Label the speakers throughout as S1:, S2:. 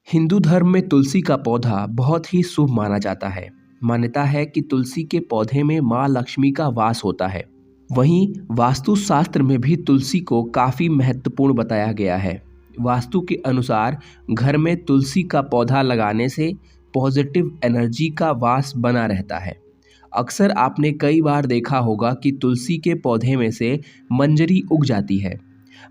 S1: हिंदू धर्म में तुलसी का पौधा बहुत ही शुभ माना जाता है। मान्यता है कि तुलसी के पौधे में माँ लक्ष्मी का वास होता है। वहीं वास्तु शास्त्र में भी तुलसी को काफ़ी महत्वपूर्ण बताया गया है। वास्तु के अनुसार घर में तुलसी का पौधा लगाने से पॉजिटिव एनर्जी का वास बना रहता है। अक्सर आपने कई बार देखा होगा कि तुलसी के पौधे में से मंजरी उग जाती है।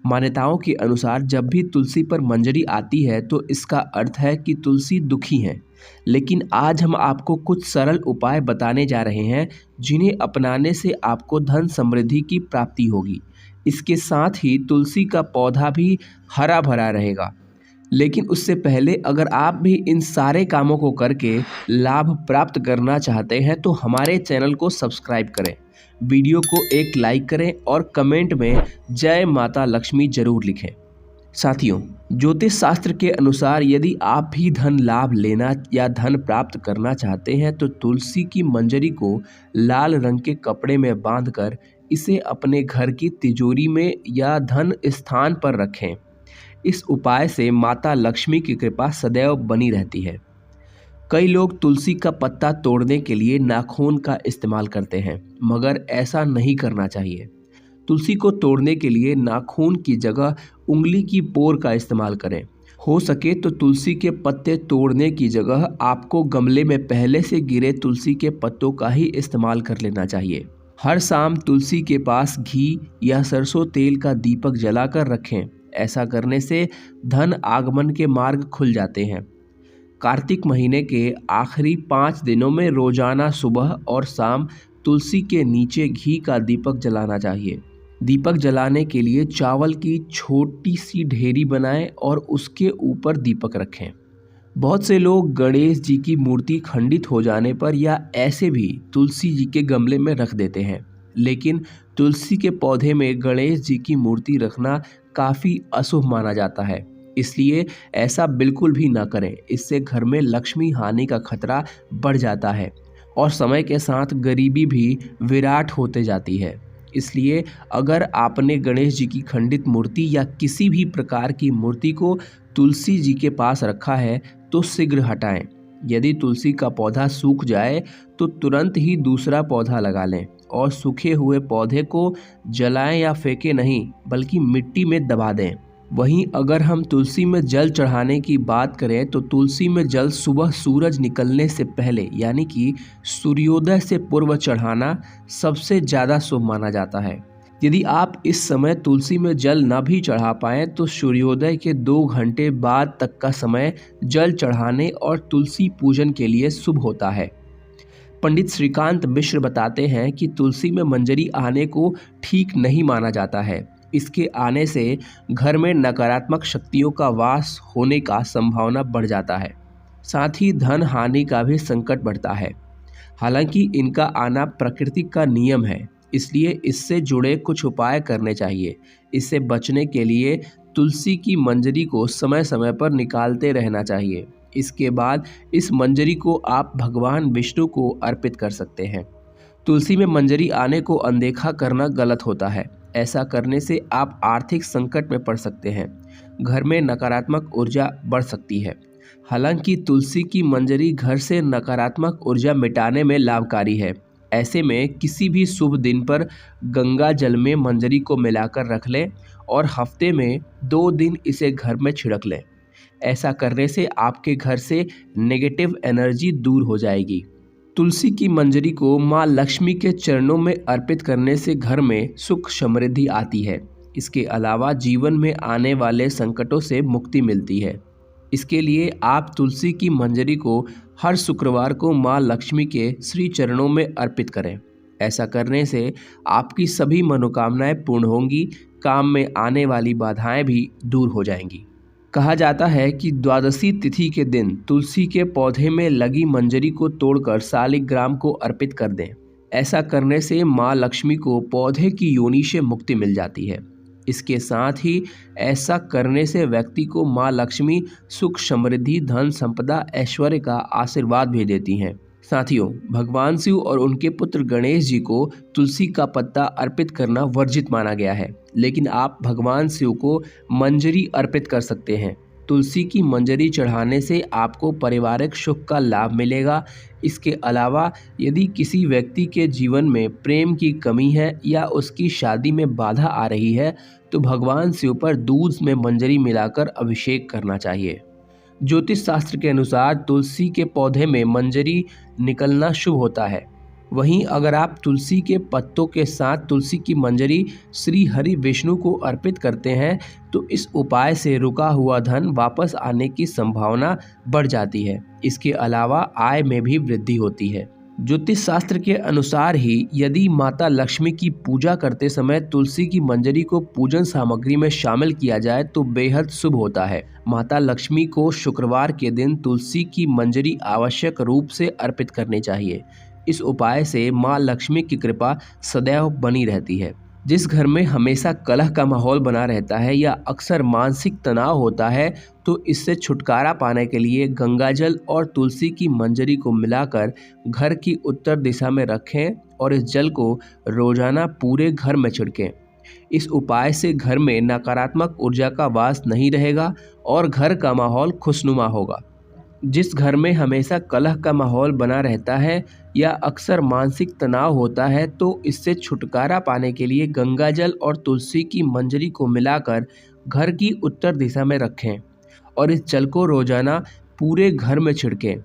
S1: मान्यताओं के अनुसार जब भी तुलसी पर मंजरी आती है तो इसका अर्थ है कि तुलसी दुखी हैं। लेकिन आज हम आपको कुछ सरल उपाय बताने जा रहे हैं जिन्हें अपनाने से आपको धन समृद्धि की प्राप्ति होगी। इसके साथ ही तुलसी का पौधा भी हरा भरा रहेगा। लेकिन उससे पहले अगर आप भी इन सारे कामों को करके लाभ प्राप्त करना चाहते हैं तो हमारे चैनल को सब्सक्राइब करें, वीडियो को एक लाइक करें और कमेंट में जय माता लक्ष्मी जरूर लिखें। साथियों, ज्योतिष शास्त्र के अनुसार यदि आप भी धन लाभ लेना या धन प्राप्त करना चाहते हैं तो तुलसी की मंजरी को लाल रंग के कपड़े में बांधकर इसे अपने घर की तिजोरी में या धन स्थान पर रखें। इस उपाय से माता लक्ष्मी की कृपा सदैव बनी रहती है। कई लोग तुलसी का पत्ता तोड़ने के लिए नाखून का इस्तेमाल करते हैं, मगर ऐसा नहीं करना चाहिए। तुलसी को तोड़ने के लिए नाखून की जगह उंगली की पोर का इस्तेमाल करें। हो सके तो तुलसी के पत्ते तोड़ने की जगह आपको गमले में पहले से गिरे तुलसी के पत्तों का ही इस्तेमाल कर लेना चाहिए। हर शाम तुलसी के पास घी या सरसों तेल का दीपक जलाकर रखें। ऐसा करने से धन आगमन के मार्ग खुल जाते हैं। कार्तिक महीने के आखिरी 5 दिनों में रोजाना सुबह और शाम तुलसी के नीचे घी का दीपक जलाना चाहिए। दीपक जलाने के लिए चावल की छोटी सी ढेरी बनाएं और उसके ऊपर दीपक रखें। बहुत से लोग गणेश जी की मूर्ति खंडित हो जाने पर या ऐसे भी तुलसी जी के गमले में रख देते हैं, लेकिन तुलसी के पौधे में गणेश जी की मूर्ति रखना काफ़ी अशुभ माना जाता है। इसलिए ऐसा बिल्कुल भी ना करें। इससे घर में लक्ष्मी हानि का खतरा बढ़ जाता है और समय के साथ गरीबी भी विराट होते जाती है। इसलिए अगर आपने गणेश जी की खंडित मूर्ति या किसी भी प्रकार की मूर्ति को तुलसी जी के पास रखा है तो शीघ्र हटाएं। यदि तुलसी का पौधा सूख जाए तो तुरंत ही दूसरा पौधा लगा लें और सूखे हुए पौधे को जलाएं या फेंकें नहीं, बल्कि मिट्टी में दबा दें। वहीं अगर हम तुलसी में जल चढ़ाने की बात करें तो तुलसी में जल सुबह सूरज निकलने से पहले यानी कि सूर्योदय से पूर्व चढ़ाना सबसे ज़्यादा शुभ माना जाता है। यदि आप इस समय तुलसी में जल न भी चढ़ा पाएँ तो सूर्योदय के 2 घंटे बाद तक का समय जल चढ़ाने और तुलसी पूजन के लिए शुभ होता है। पंडित श्रीकांत मिश्र बताते हैं कि तुलसी में मंजरी आने को ठीक नहीं माना जाता है। इसके आने से घर में नकारात्मक शक्तियों का वास होने का संभावना बढ़ जाता है। साथ ही धन हानि का भी संकट बढ़ता है। हालांकि इनका आना प्रकृति का नियम है, इसलिए इससे जुड़े कुछ उपाय करने चाहिए। इससे बचने के लिए तुलसी की मंजरी को समय समय पर निकालते रहना चाहिए। इसके बाद इस मंजरी को आप भगवान विष्णु को अर्पित कर सकते हैं। तुलसी में मंजरी आने को अनदेखा करना गलत होता है। ऐसा करने से आप आर्थिक संकट में पड़ सकते हैं। घर में नकारात्मक ऊर्जा बढ़ सकती है। हालांकि तुलसी की मंजरी घर से नकारात्मक ऊर्जा मिटाने में लाभकारी है। ऐसे में किसी भी शुभ दिन पर गंगा जल में मंजरी को मिलाकर रख लें और हफ्ते में 2 दिन इसे घर में छिड़क लें। ऐसा करने से आपके घर से नेगेटिव एनर्जी दूर हो जाएगी। तुलसी की मंजरी को माँ लक्ष्मी के चरणों में अर्पित करने से घर में सुख समृद्धि आती है। इसके अलावा जीवन में आने वाले संकटों से मुक्ति मिलती है। इसके लिए आप तुलसी की मंजरी को हर शुक्रवार को माँ लक्ष्मी के श्री चरणों में अर्पित करें। ऐसा करने से आपकी सभी मनोकामनाएं पूर्ण होंगी, काम में आने वाली बाधाएं भी दूर हो जाएंगी। कहा जाता है कि द्वादशी तिथि के दिन तुलसी के पौधे में लगी मंजरी को तोड़कर शालिग्राम को अर्पित कर दें। ऐसा करने से माँ लक्ष्मी को पौधे की योनि से मुक्ति मिल जाती है। इसके साथ ही ऐसा करने से व्यक्ति को माँ लक्ष्मी सुख समृद्धि धन संपदा ऐश्वर्य का आशीर्वाद भी देती हैं। साथियों, भगवान शिव और उनके पुत्र गणेश जी को तुलसी का पत्ता अर्पित करना वर्जित माना गया है, लेकिन आप भगवान शिव को मंजरी अर्पित कर सकते हैं। तुलसी की मंजरी चढ़ाने से आपको पारिवारिक सुख का लाभ मिलेगा। इसके अलावा यदि किसी व्यक्ति के जीवन में प्रेम की कमी है या उसकी शादी में बाधा आ रही है तो भगवान शिव पर दूध में मंजरी मिलाकर अभिषेक करना चाहिए। ज्योतिष शास्त्र के अनुसार तुलसी के पौधे में मंजरी निकलना शुभ होता है। वहीं अगर आप तुलसी के पत्तों के साथ तुलसी की मंजरी श्री हरि विष्णु को अर्पित करते हैं तो इस उपाय से रुका हुआ धन वापस आने की संभावना बढ़ जाती है। इसके अलावा आय में भी वृद्धि होती है। ज्योतिष शास्त्र के अनुसार ही यदि माता लक्ष्मी की पूजा करते समय तुलसी की मंजरी को पूजन सामग्री में शामिल किया जाए तो बेहद शुभ होता है। माता लक्ष्मी को शुक्रवार के दिन तुलसी की मंजरी आवश्यक रूप से अर्पित करनी चाहिए। इस उपाय से माँ लक्ष्मी की कृपा सदैव बनी रहती है। जिस घर में हमेशा कलह का माहौल बना रहता है या अक्सर मानसिक तनाव होता है तो इससे छुटकारा पाने के लिए गंगाजल और तुलसी की मंजरी को मिलाकर घर की उत्तर दिशा में रखें और इस जल को रोजाना पूरे घर में छिड़कें। इस उपाय से घर में नकारात्मक ऊर्जा का वास नहीं रहेगा और घर का माहौल खुशनुमा होगा। जिस घर में हमेशा कलह का माहौल बना रहता है या अक्सर मानसिक तनाव होता है तो इससे छुटकारा पाने के लिए गंगाजल और तुलसी की मंजरी को मिलाकर घर की उत्तर दिशा में रखें और इस जल को रोजाना पूरे घर में छिड़कें।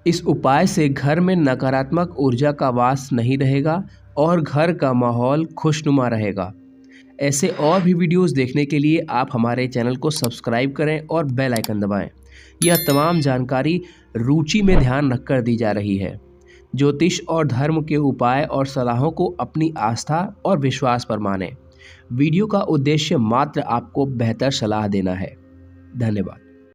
S1: इस उपाय से घर में नकारात्मक ऊर्जा का वास नहीं रहेगा और घर का माहौल खुशनुमा रहेगा। ऐसे और भी वीडियोस देखने के लिए आप हमारे चैनल को सब्सक्राइब करें और बेल आइकन दबाएं। यह तमाम जानकारी रुचि में ध्यान रखकर दी जा रही है। ज्योतिष और धर्म के उपाय और सलाहों को अपनी आस्था और विश्वास पर मानें। वीडियो का उद्देश्य मात्र आपको बेहतर सलाह देना है। धन्यवाद।